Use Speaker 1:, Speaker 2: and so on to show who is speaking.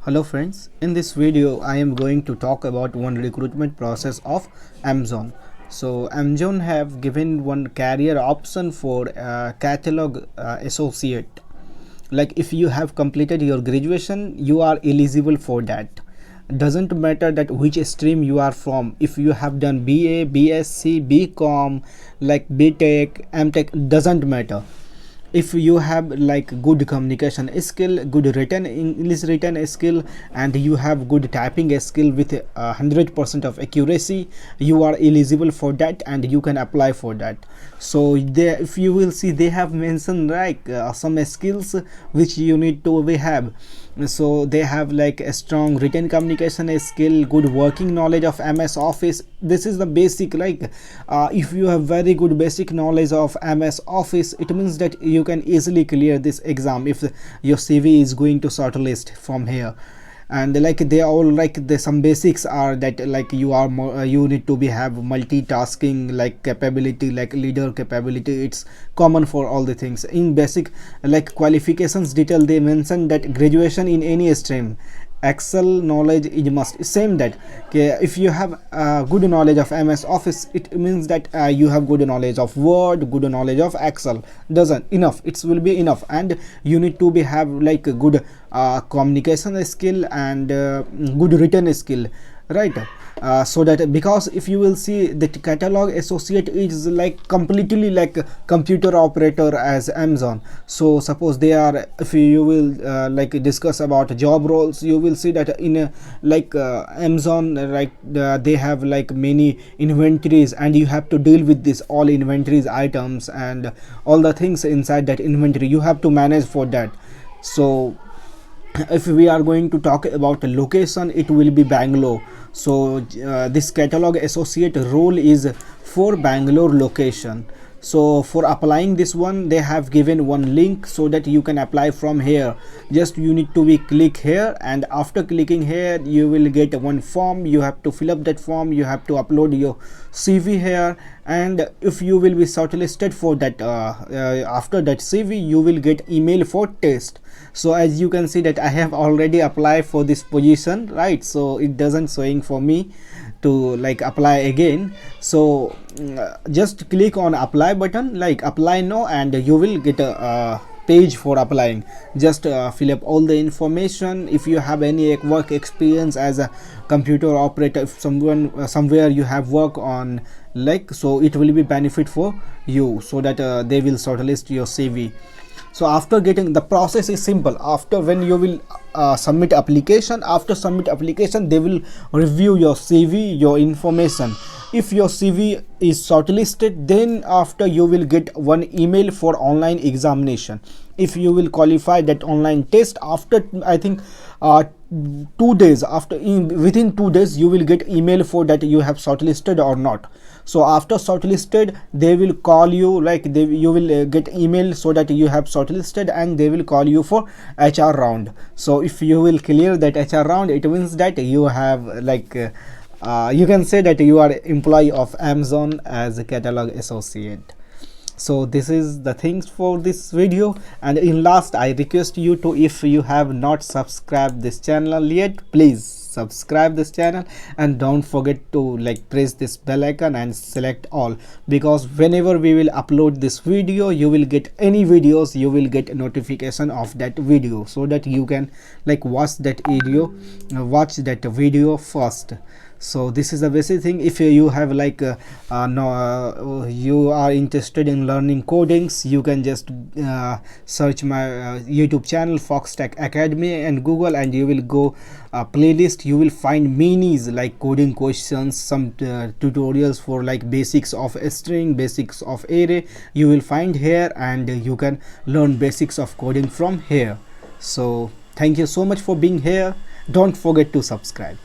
Speaker 1: Hello friends, in this video I am going to talk about one recruitment process of Amazon. So Amazon have given one career option for catalog associate. Like if you have completed your graduation, you are eligible for that. Doesn't matter that which stream you are from. If you have done BA, BSc, BCom, like BTech, MTech, doesn't matter. If you have like good communication skill, good written English written skill, and you have good typing skill with 100% of accuracy, you are eligible for that and you can apply for that. So there, if you will see, they have mentioned like some skills which you need to have. So they have like a strong written communication skill, good working knowledge of MS Office. This is the basic, like if you have very good basic knowledge of MS Office, it means that you can easily clear this exam if your CV is going to shortlist from here. And like they all like the some basics are that like you are more, you need to be have multitasking like capability, like leader capability. It's common for all the things. In basic like qualifications detail, they mention that graduation in any stream, Excel knowledge is must. Same that okay, if you have good knowledge of MS Office, it means that you have good knowledge of Word, good knowledge of Excel. Doesn't enough, it will be enough. And you need to be have like a good communication skill and good written skill, right? So that, because if you will see that catalog associate is like completely like a computer operator as Amazon. So suppose they are, if you will like discuss about job roles, you will see that in like Amazon, like they have like many inventories, and you have to deal with this all inventories items and all the things inside that inventory. You have to manage for that. So if we are going to talk about the location, it will be Bangalore. So this catalog associate role is for Bangalore location. So for applying this one, they have given one link so that you can apply from here. Just you need to be click here, and after clicking here you will get one form. You have to fill up that form, you have to upload your CV here, and if you will be shortlisted for that, after that CV you will get email for test. So as you can see that I have already applied for this position, right? So it doesn't showing for me to like apply again. So just click on apply button, like apply now, and you will get a page for applying. Just fill up all the information. If you have any work experience as a computer operator, if someone somewhere you have work on, like, so it will be benefit for you, so that they will shortlist your CV. So after getting, the process is simple. After when you will submit application, after submit application, they will review your CV, your information. If your CV is shortlisted, then after you will get one email for online examination. If you will qualify that online test, after I think 2 days, after within 2 days you will get email for that you have shortlisted or not. So after shortlisted, they will call you, like you will get email so that you have shortlisted, and they will call you for HR round. So if you will clear that HR round, it means that you have like you can say that you are employee of Amazon as a catalog associate. So this is the things for this video. And in last, I request you to, if you have not subscribed this channel yet, please subscribe this channel, and don't forget to like press this bell icon and select all, because whenever we will upload this video, you will get any videos, you will get a notification of that video, so that you can like watch that video first. So this is a basic thing. If you have like you are interested in learning codings, you can just search my YouTube channel Foxtech Academy and Google, and you will go playlist. You will find minis like coding questions, some tutorials for like basics of a string, basics of array. You will find here, and you can learn basics of coding from here. So thank you so much for being here. Don't forget to subscribe.